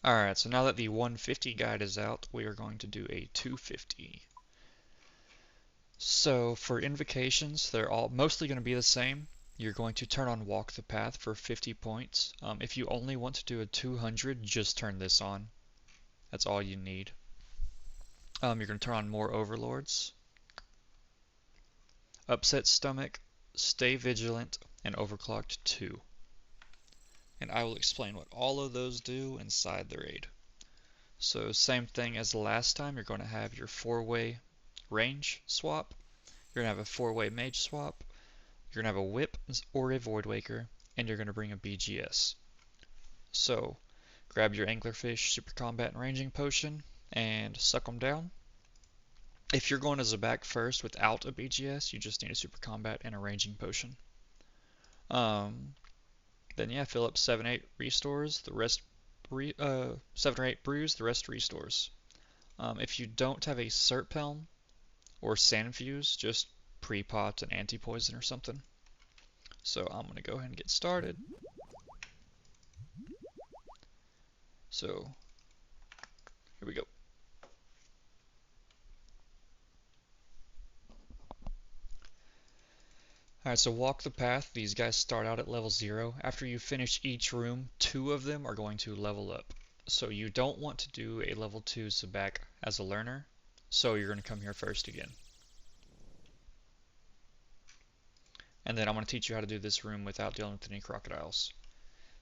Alright, so now that the 150 guide is out, we are going to do a 250. So for invocations, they're all mostly going to be the same. You're going to turn on Walk the Path for 50 points. If you only want to do a 200, just turn this on. That's all you need. You're going to turn on More Overlords, Upset Stomach, Stay Vigilant, and Overclocked 2. And I will explain what all of those do inside the raid. So same thing as the last time, you're going to have your 4-way range swap, you're going to have a 4-way mage swap, you're going to have a whip or a Void Waker, and you're going to bring a BGS. So grab your Anglerfish, Super Combat, and Ranging Potion, and suck them down. If you're going as a back first without a BGS, you just need a Super Combat and a Ranging Potion. Then yeah, fill up 7-8 restores, the rest 7 or 8 brews, the rest restores. If you don't have a Cert Pelm or Sand Fuse, just pre-pot an anti-poison or something. So I'm going to go ahead and get started. So here we go. Alright, so walk the path. These guys start out at level 0. After you finish each room, 2 of them are going to level up. So you don't want to do a level 2 Zabak as a learner, so you're going to come here first again. And then I'm going to teach you how to do this room without dealing with any crocodiles.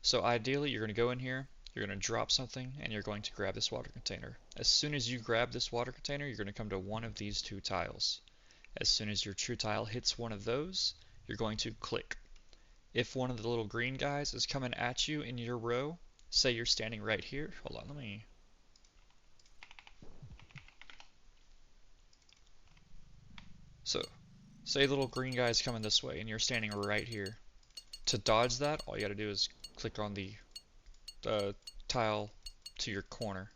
So ideally, you're going to go in here, you're going to drop something, and you're going to grab this water container. As soon as you grab this water container, you're going to come to one of these 2 tiles. As soon as your true tile hits one of those, you're going to click. If one of the little green guys is coming at you in your row, say you're standing right here. Hold on, let me... So, say the little green guy is coming this way and you're standing right here. To dodge that, all you gotta do is click on the tile to your corner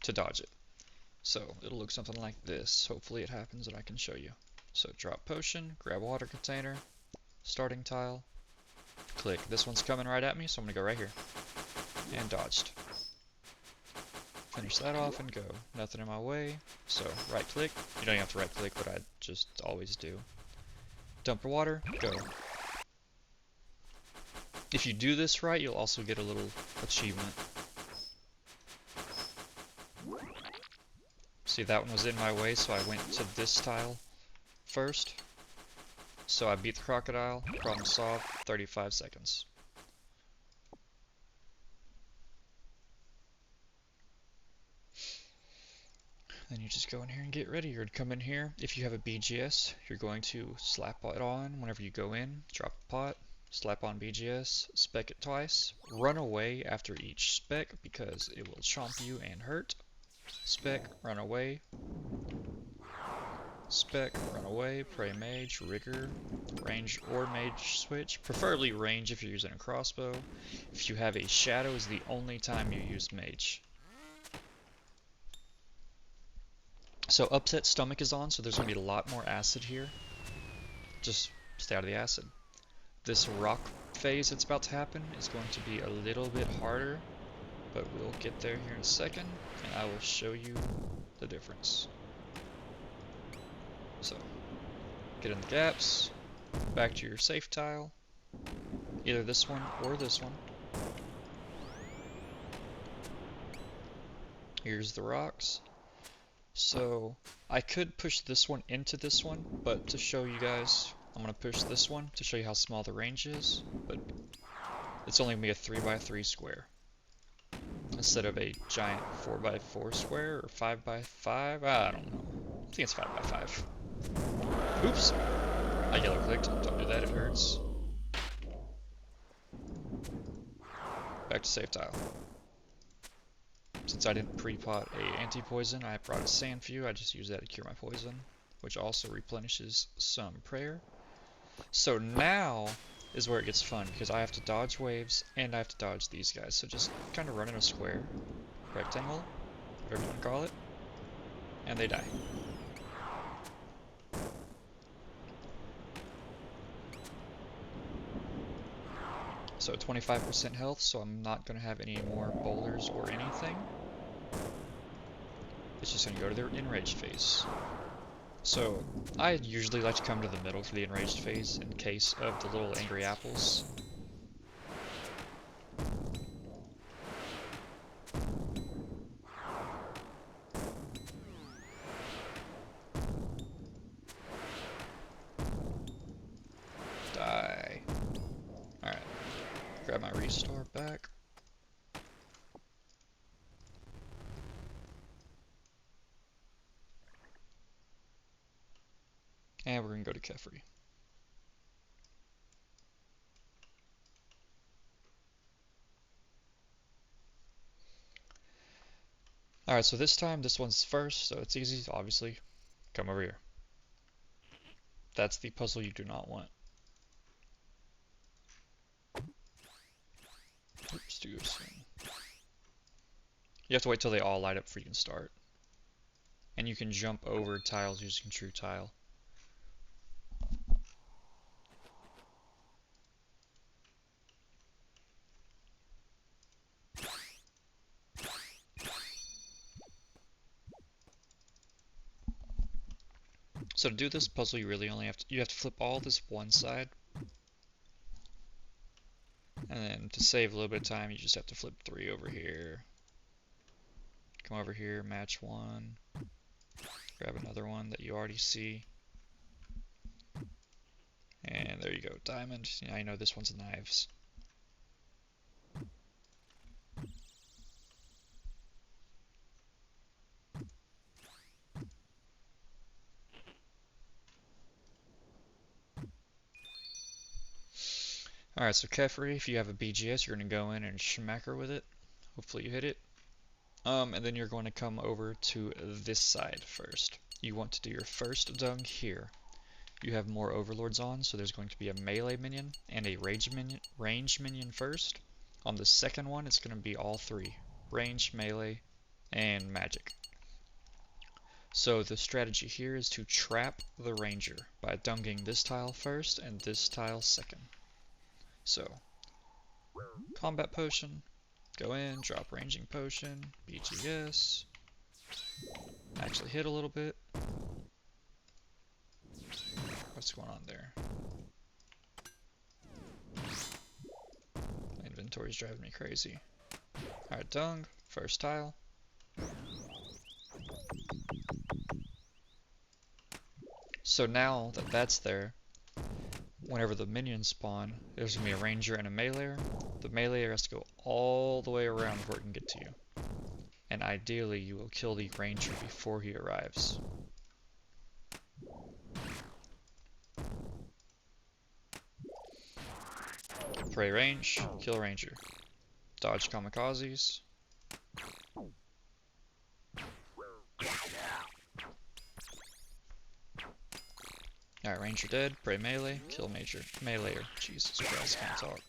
to dodge it. So, it'll look something like this. Hopefully it happens and I can show you. So, drop potion, grab water container, starting tile, click. This one's coming right at me, so I'm gonna go right here. And dodged. Finish that off and go. Nothing in my way. So right click. You don't have to right click, but I just always do. Dump water, go. If you do this right, you'll also get a little achievement. See, that one was in my way, so I went to this tile first. So I beat the crocodile, problem solved, 35 seconds. Then you just go in here and get ready. You're going to come in here. If you have a BGS, you're going to slap it on whenever you go in, drop a pot, slap on BGS, spec it twice, run away after each spec because it will chomp you and hurt. Spec, run away. Spec, run away, pray mage, rigor, range or mage switch. Preferably range if you're using a crossbow. If you have a shadow is the only time you use mage. So upset stomach is on, so there's going to be a lot more acid here. Just stay out of the acid. This rock phase that's about to happen is going to be a little bit harder, but we'll get there here in a second, and I will show you the difference. So, get in the gaps, back to your safe tile, either this one or this one. Here's the rocks. So I could push this one into this one, but to show you guys, I'm going to push this one to show you how small the range is, but it's only going to be a 3x3 square instead of a giant 4x4 square or 5x5. I don't know. I think it's 5x5. Oops! I yellow clicked. Don't do that, it hurts. Back to save tile. Since I didn't pre-pot a anti-poison, I brought a sand few. I just use that to cure my poison, which also replenishes some prayer. So now is where it gets fun, because I have to dodge waves and I have to dodge these guys. So just kind of run in a square, rectangle, whatever you want to call it, and they die. So 25% health, so I'm not going to have any more boulders or anything. It's just going to go to their enraged phase. So I usually like to come to the middle for the enraged phase in case of the little angry apples. Die. Alright. Grab my restore back. And we're going to go to Kephri. Alright, so this time, this one's first, so it's easy, obviously. Come over here. That's the puzzle you do not want. Oops, too soon. You have to wait till they all light up before you can start. And you can jump over tiles using True Tile. So to do this puzzle, you really only have to flip all this one side. And then to save a little bit of time, you just have to flip 3 over here. Come over here, match 1. Grab another one that you already see. And there you go, diamond. Yeah, I know this one's knives. Alright, so Kephri, if you have a BGS, you're going to go in and smack her with it. Hopefully you hit it. And then you're going to come over to this side first. You want to do your first dung here. You have more overlords on, so there's going to be a melee minion and a range minion first. On the second one, it's going to be all 3. Range, melee, and magic. So the strategy here is to trap the ranger by dunging this tile first and this tile second. So, combat potion, go in, drop ranging potion, BGS, actually hit a little bit. What's going on there? My inventory's driving me crazy. Alright, dung, first tile. So now that that's there, whenever the minions spawn, there's going to be a ranger and a meleeer. The meleeer has to go all the way around before it can get to you. And ideally, you will kill the ranger before he arrives. Prey range, kill ranger. Dodge kamikazes. Alright, ranger dead, prey melee, kill major. Meleeer. Jesus Christ, can't talk.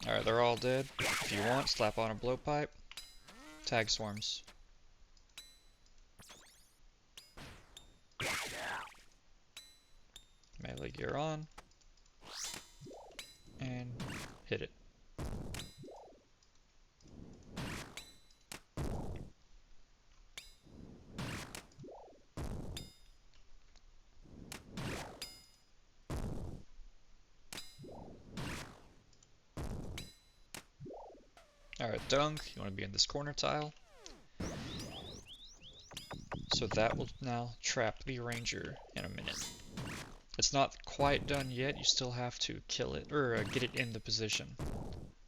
Alright, they're all dead. If you want, slap on a blowpipe. Tag swarms. Melee gear on. And hit it. Alright, dung, you want to be in this corner tile. So that will now trap the ranger in a minute. It's not quite done yet, you still have to kill it, or get it in the position.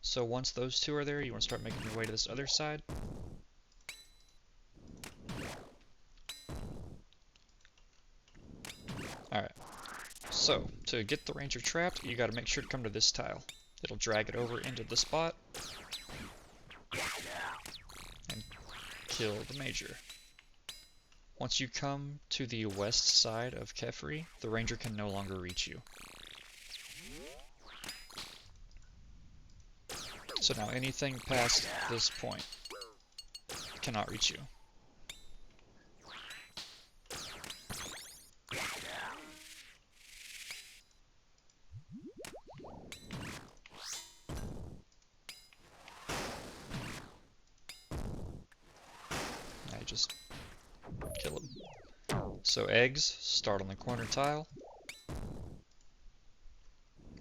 So once those 2 are there, you want to start making your way to this other side. Alright, so to get the ranger trapped, you gotta make sure to come to this tile. It'll drag it over into the spot. And kill the major. Once you come to the west side of Kephri, the ranger can no longer reach you. So now anything past this point cannot reach you. could just kill them. So eggs start on the corner tile.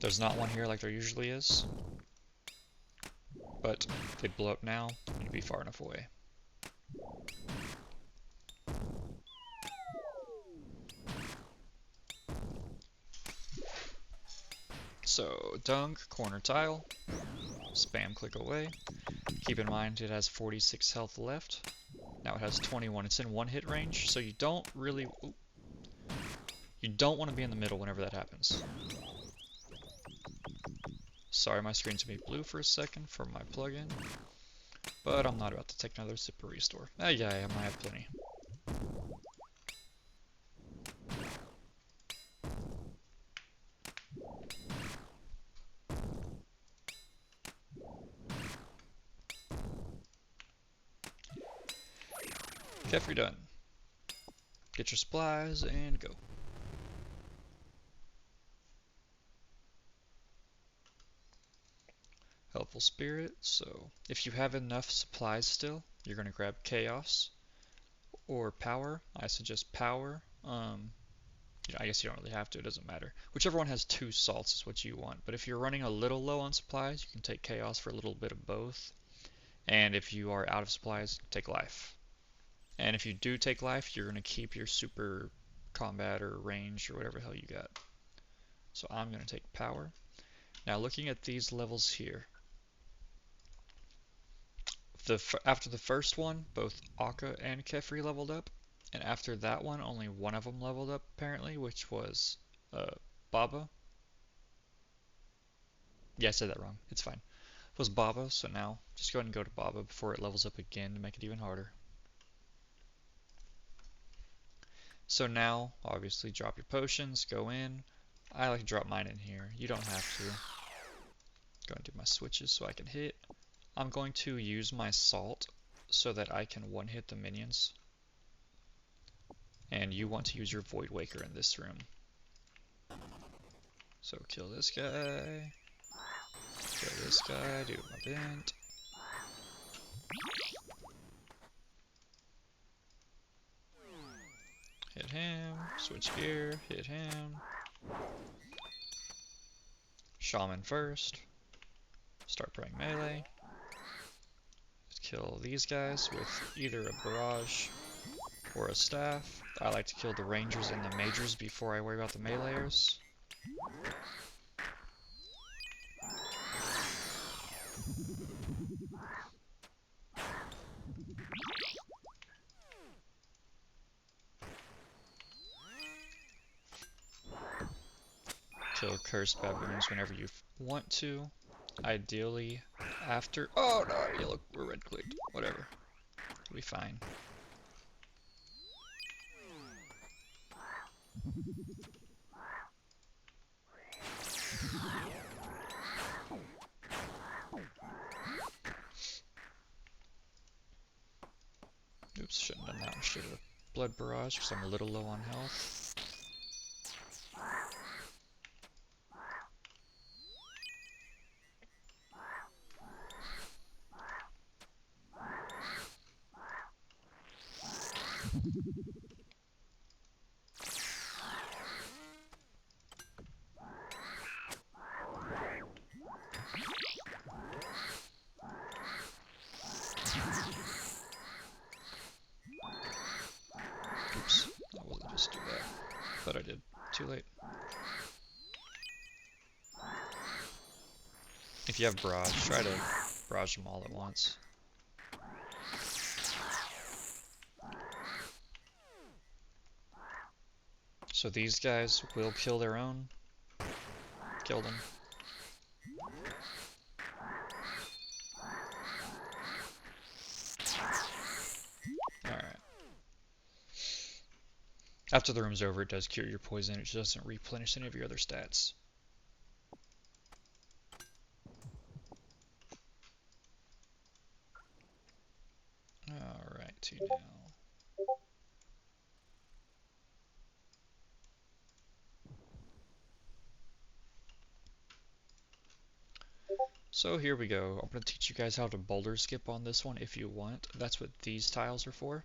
There's not one here like there usually is, but if they blow up now, you'd be far enough away. So dunk, corner tile, spam click away. Keep in mind it has 46 health left. Now it has 21. It's in one hit range, so you don't really... You don't want to be in the middle whenever that happens. Sorry, my screen's gonna be blue for a second from my plugin, but I'm not about to take another sip of restore. Yeah, I might have plenty. Kephri done. Get your supplies and go. Helpful Spirit, so if you have enough supplies still, you're going to grab Chaos or Power. I suggest Power. I guess you don't really have to, it doesn't matter. Whichever one has 2 salts is what you want, but if you're running a little low on supplies, you can take Chaos for a little bit of both. And if you are out of supplies, take Life. And if you do take Life, you're going to keep your super combat or range or whatever the hell you got. So I'm going to take Power. Now looking at these levels here, after the first one, both Akka and Kephri leveled up, and after that one, only one of them leveled up apparently, which was Baba. Yeah, I said that wrong. It's fine. It was Baba, so now just go ahead and go to Baba before it levels up again to make it even harder. So now, obviously, drop your potions, go in. I like to drop mine in here. You don't have to. Go and do my switches so I can hit. I'm going to use my salt so that I can one-hit the minions. And you want to use your Void Waker in this room. So kill this guy. Kill this guy, do my bent. Hit him, switch gear, hit him. Shaman first. Start playing melee. Kill these guys with either a barrage or a staff. I like to kill the rangers and the majors before I worry about the meleeers. Kill cursed baboons whenever you want to. Ideally after... Oh no, yellow or red clicked. Whatever. It'll be fine. Oops, shouldn't have done that. Should have blood barrage because I'm a little low on health. Oops, I wasn't just do that, but I did. Too late. If you have barrage, try to barrage them all at once. So these guys will kill their own. Kill them. Alright. After the room's over, it does cure your poison. It just doesn't replenish any of your other stats. Alrighty now. So here we go. I'm going to teach you guys how to boulder skip on this one if you want. That's what these tiles are for.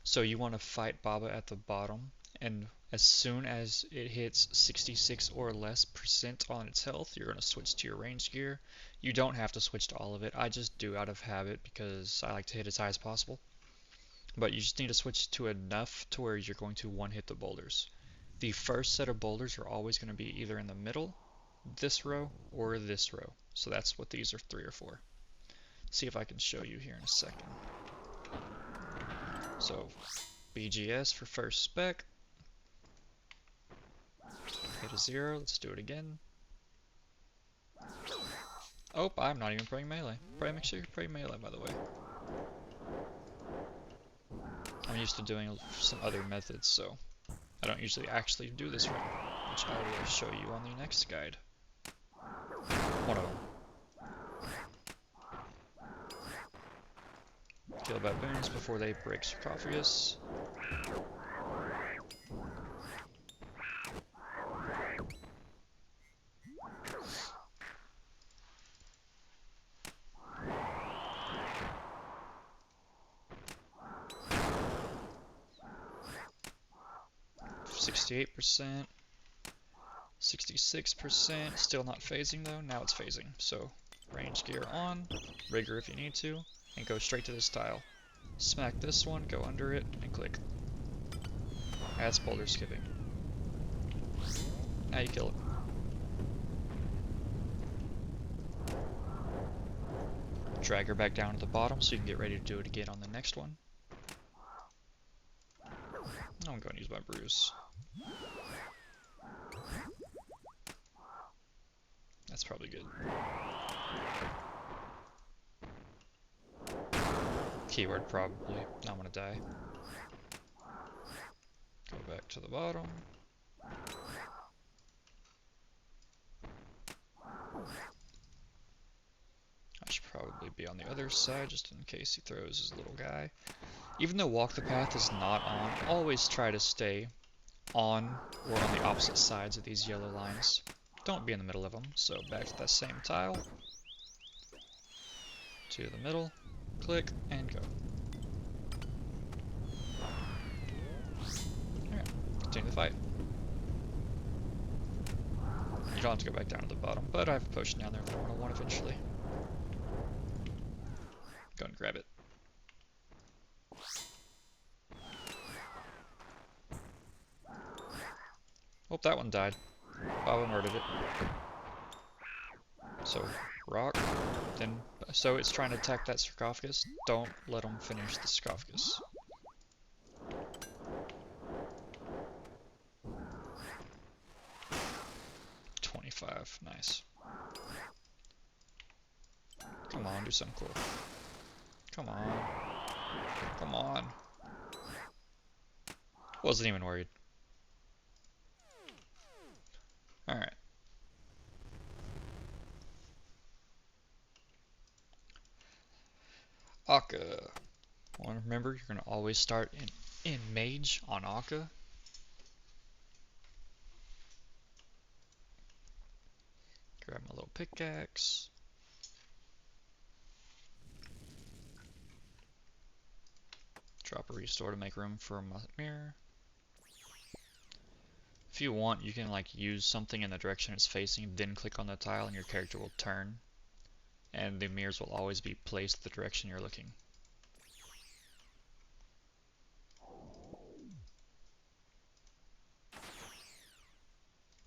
So you want to fight Baba at the bottom, and as soon as it hits 66 or less percent on its health, you're going to switch to your range gear. You don't have to switch to all of it. I just do out of habit because I like to hit as high as possible. But you just need to switch to enough to where you're going to one-hit the boulders. The first set of boulders are always going to be either in the middle, this row, or this row. So that's what these are 3 or 4. See if I can show you here in a second. So BGS for first spec. Hit a 0. Let's do it again. Oh, I'm not even praying melee. Make sure you pray melee, by the way. I'm used to doing some other methods, so I don't usually actually do this run, which I will show you on the next guide. One of them. Kill baboons before they break sarcophagus. 68%, 66%, still not phasing though, now it's phasing. So range gear on, rigor if you need to, and go straight to this tile. Smack this one, go under it, and click. That's boulder skipping. Now you kill it. Drag her back down to the bottom so you can get ready to do it again on the next one. I'm going to use my bruise. That's probably good. Keyword probably. I'm gonna die. Go back to the bottom. I should probably be on the other side just in case he throws his little guy. Even though walk the path is not on, always try to stay on or on the opposite sides of these yellow lines. Don't be in the middle of them. So back to that same tile. To the middle. Click and go. Alright, continue the fight. You don't have to go back down to the bottom, but I have a potion down there that I want to want eventually. Go and grab it. Oh, that one died. Baba murdered it. So, rock. Then, so it's trying to attack that sarcophagus. Don't let them finish the sarcophagus. Nice. Come on, do something cool. Come on. Come on. Wasn't even worried. Alright. Akka. Well, remember, you're going to always start in Mage on Akka. Grab my little pickaxe. Drop a restore to make room for my mirror. If you want, you can like use something in the direction it's facing, then click on the tile and your character will turn. And the mirrors will always be placed the direction you're looking.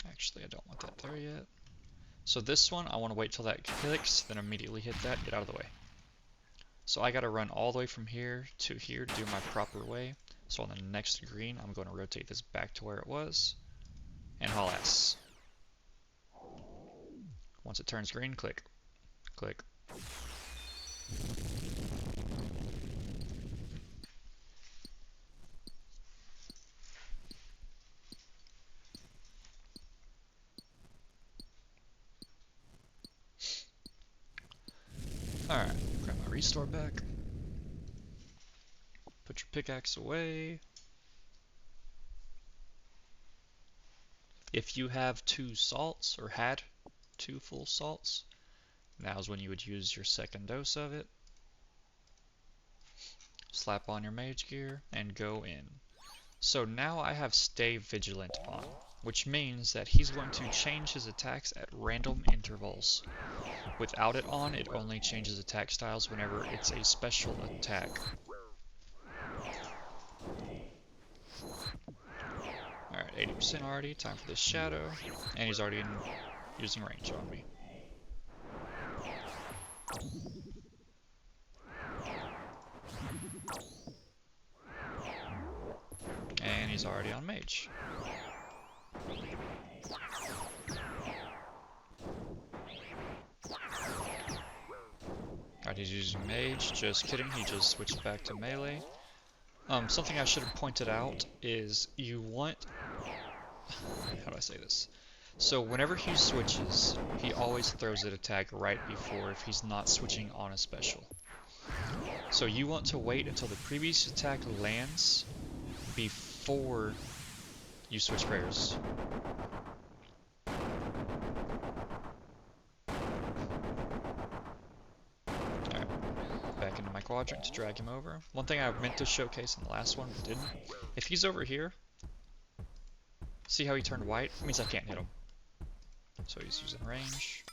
Actually, I don't want that there yet. So this one, I want to wait till that clicks, then immediately hit that, get out of the way. So I gotta run all the way from here to here to do my proper way. So on the next green, I'm going to rotate this back to where it was, and haul ass. Once it turns green, click. Click. Alright, grab my restore back. Put your pickaxe away. If you have 2 salts, or had 2 full salts, now's when you would use your second dose of it. Slap on your mage gear and go in. So now I have Stay Vigilant on, which means that he's going to change his attacks at random intervals. Without it on, it only changes attack styles whenever it's a special attack. Alright, 80% already, time for this shadow, and he's already using range on me. And he's already on mage. Alright, he's using mage, just kidding, he just switched back to melee. Something I should have pointed out is you want, how do I say this? So whenever he switches, he always throws an attack right before if he's not switching on a special. So you want to wait until the previous attack lands before you switch prayers. Alright, back into my quadrant to drag him over. One thing I meant to showcase in the last one but didn't. If he's over here, see how he turned white? It means I can't hit him. So he's using range.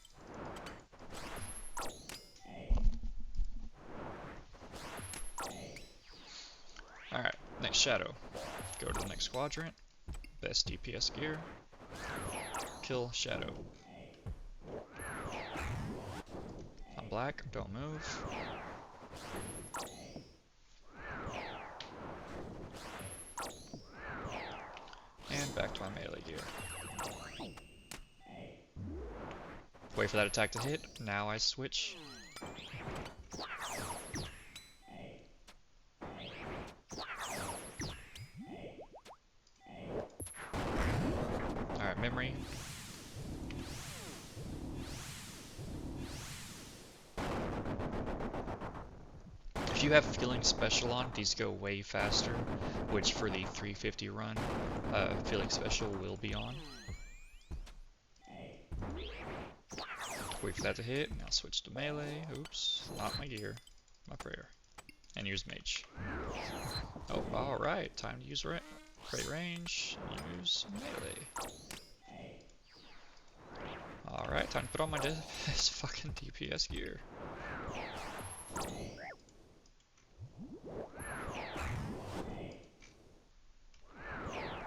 Alright, next shadow. Go to the next quadrant. Best DPS gear. Kill shadow. I'm black, don't move. And back to my melee gear. Wait for that attack to hit. Now I switch. Alright, memory. If you have Feeling Special on, these go way faster, which for the 350 run, Feeling Special will be on. Wait for that to hit, now switch to melee. Oops, not my gear, my prayer. And use mage. Oh, alright, time to use pray range, use melee. Alright, time to put on my fucking DPS gear.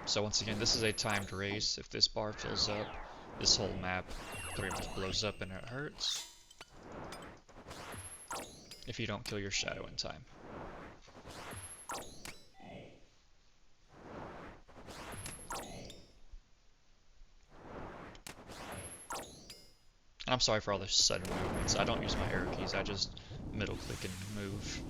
So once again, this is a timed race. If this bar fills up, this whole map pretty much blows up and it hurts. If you don't kill your shadow in time. And I'm sorry for all the sudden movements. I don't use my arrow keys, I just middle click and move.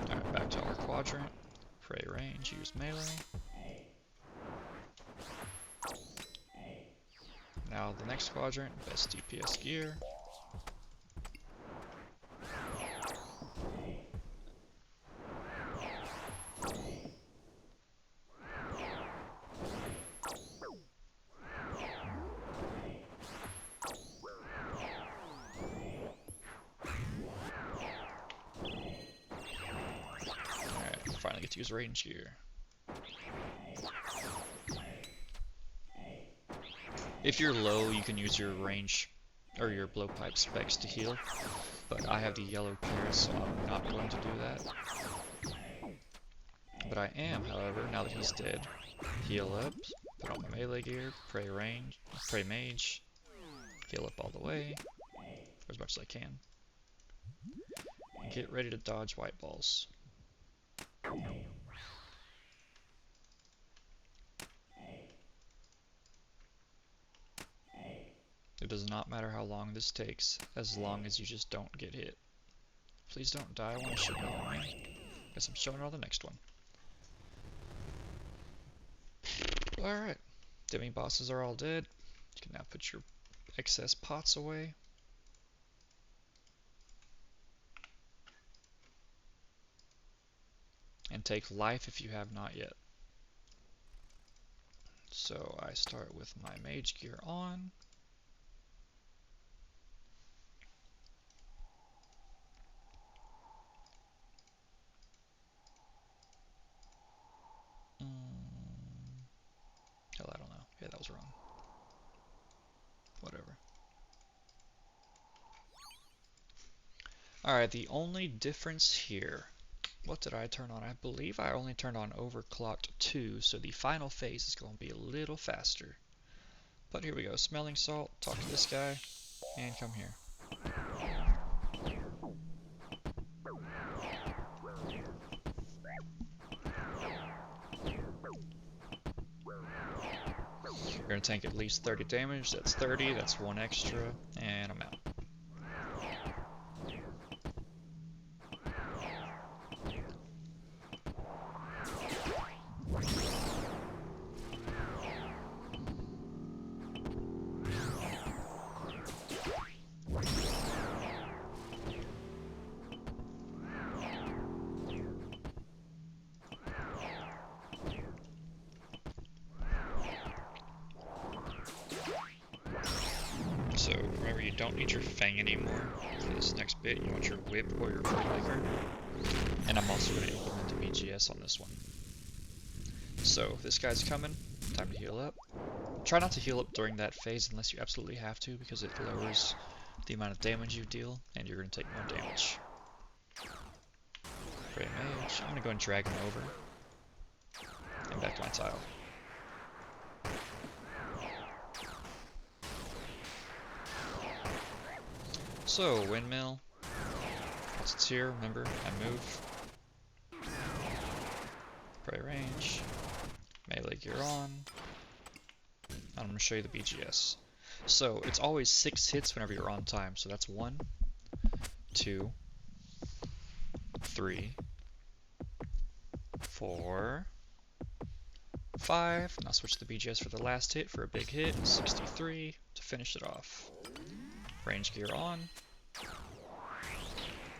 Alright, back to our quadrant. Pray range, use melee. Now the next quadrant, best DPS gear. Finally get to use range gear. If you're low, you can use your range or your blowpipe specs to heal, but I have the yellow carrot, so I'm not going to do that. But I am, however, now that he's dead, heal up, put on my melee gear, pray range, pray mage, heal up all the way, for as much as I can, and get ready to dodge white balls. It does not matter how long this takes, as long as you just don't get hit. Please don't die when I should know on me. Guess I'm showing it on the next one. Alright, demi bosses are all dead. You can now put your excess pots away. And take life if you have not yet. So I start with my mage gear on. Hell, I don't know. Yeah, that was wrong. Whatever. Alright, the only difference here. What did I turn on? I believe I only turned on overclocked 2, so the final phase is going to be a little faster. But here we go. Smelling salt. Talk to this guy. And come here. You're going to tank at least 30 damage. That's 30. That's 1 extra. And I'm out. So remember, you don't need your Fang anymore for this next bit. You want your Whip or your Woodlicker. And I'm also going to implement the BGS on this one. So this guy's coming. Time to heal up. Try not to heal up during that phase unless you absolutely have to, because it lowers the amount of damage you deal, and you're going to take more damage. Great mage. I'm going to go and drag him over. And back to my tile. So, windmill. Once it's here, remember, I move. Prey range. Melee gear on. I'm going to show you the BGS. So, it's always 6 hits whenever you're on time. So that's 1, 2, 3, 4, 5. Now switch to the BGS for the last hit for a big hit. 63 to finish it off. Range gear on.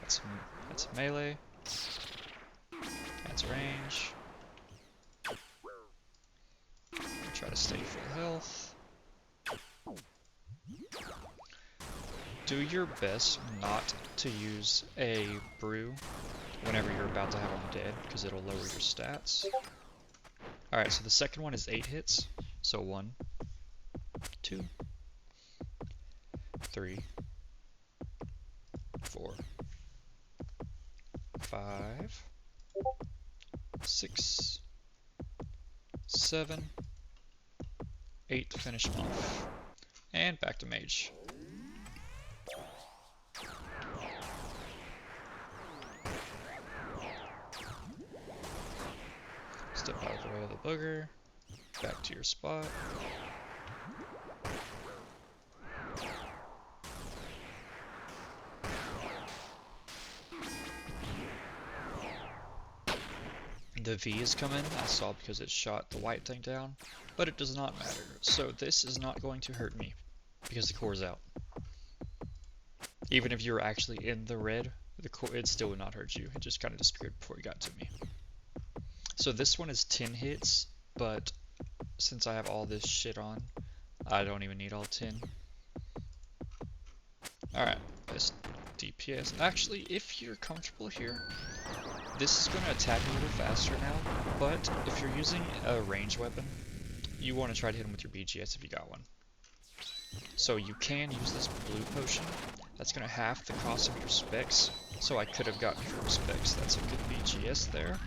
That's melee. That's range. Try to stay full health. Do your best not to use a brew whenever you're about to have them dead, because it'll lower your stats. Alright, so the second one is 8 hits. So 1, 2, 3, 4, 5, 6, 7, 8 to finish them off. And back to mage. Step out of the way of the booger. Back to your spot. The V is coming, I saw, because it shot the white thing down, but it does not matter. So this is not going to hurt me, because the core's out. Even if you were actually in the red, the core, it still would not hurt you. It just kind of disappeared before it got to me. So this one is 10 hits, but since I have all this shit on, I don't even need all 10. Alright, this DPS. Actually, if you're comfortable here, this is going to attack a little faster now, but if you're using a ranged weapon, you want to try to hit him with your BGS if you got one. So you can use this blue potion. That's going to half the cost of your specs, so I could have gotten 4 specs. That's a good BGS there.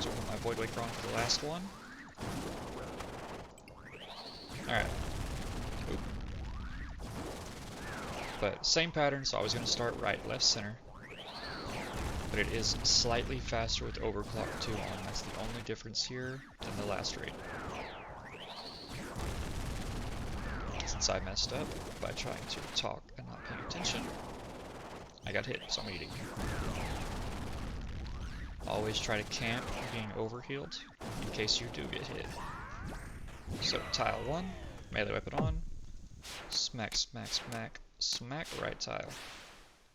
So I'll put my Void Waker on for the last one. Alright. But same pattern, so I was going to start right, left, center. But it is slightly faster with overclock 2 on. That's the only difference here than the last raid. Since I messed up by trying to talk and not paying attention, I got hit, so I'm eating. Always try to camp being overhealed in case you do get hit. So tile 1, melee weapon on, smack, smack, smack, smack right tile.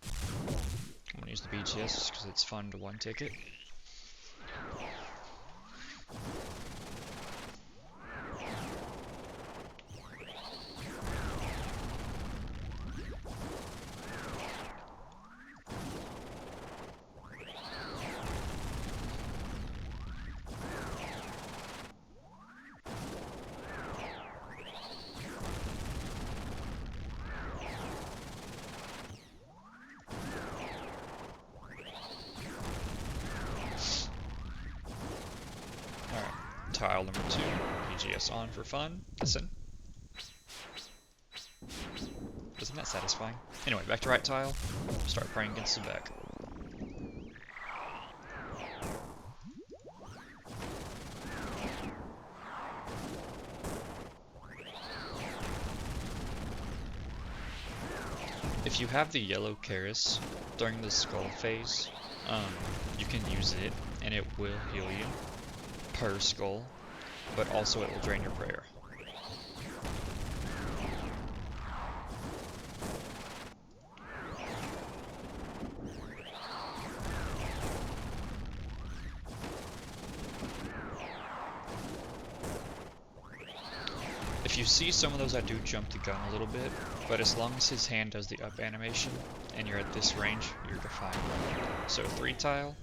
I'm gonna use the BGS just because it's fun to one ticket. tile number 2. PGS on for fun. Listen. Isn't that satisfying? Anyway, back to right tile. Start praying against the back. If you have the yellow Karis during the skull phase, you can use it and it will heal you per skull, but also it will drain your prayer. If you see some of those that do jump the gun a little bit, but as long as his hand does the up animation and you're at this range, you're fine. So 3 tile.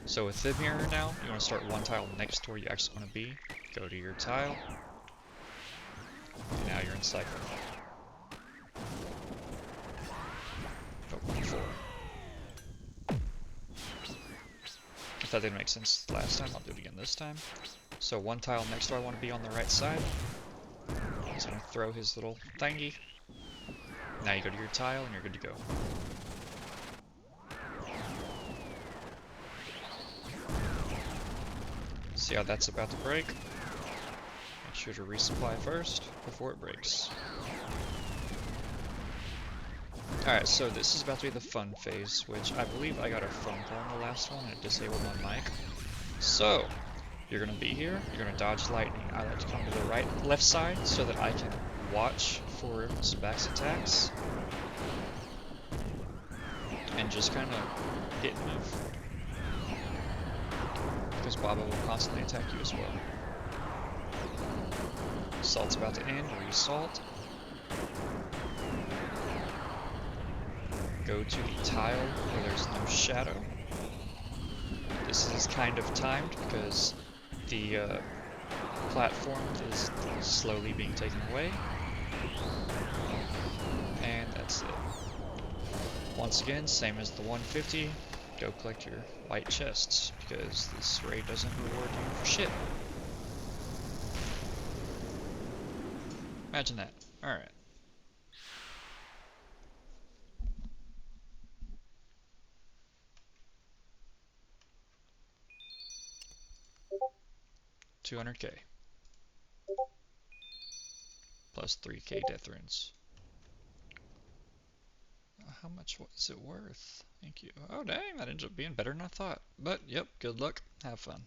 So with the mirror now, you want to start 1 tile next to where you actually want to be. Go to your tile. And now you're in cycle. Oh, 4. If that didn't make sense last time, I'll do it again this time. So 1 tile next to where I want to be on the right side. He's going to throw his little thingy. Now you go to your tile and you're good to go. See how that's about to break? Make sure to resupply first before it breaks. Alright, so this is about to be the fun phase, which I believe I got a phone call in the last one and it disabled my mic. So, you're going to be here, you're going to dodge lightning. I like to come to the left side so that I can watch for Zabak's attacks. And just kind of hit and move. Because Baba will constantly attack you as well. Salt's about to end, re-salt. Go to the tile where there's no shadow. This is kind of timed because the platform is slowly being taken away. And that's it. Once again, same as the 150, go collect your white chests because this raid doesn't reward you for shit. Imagine that. Alright. $200k. Plus 3k death runes. How much was it worth? Thank you. Oh dang, that ends up being better than I thought. But yep, good luck. Have fun.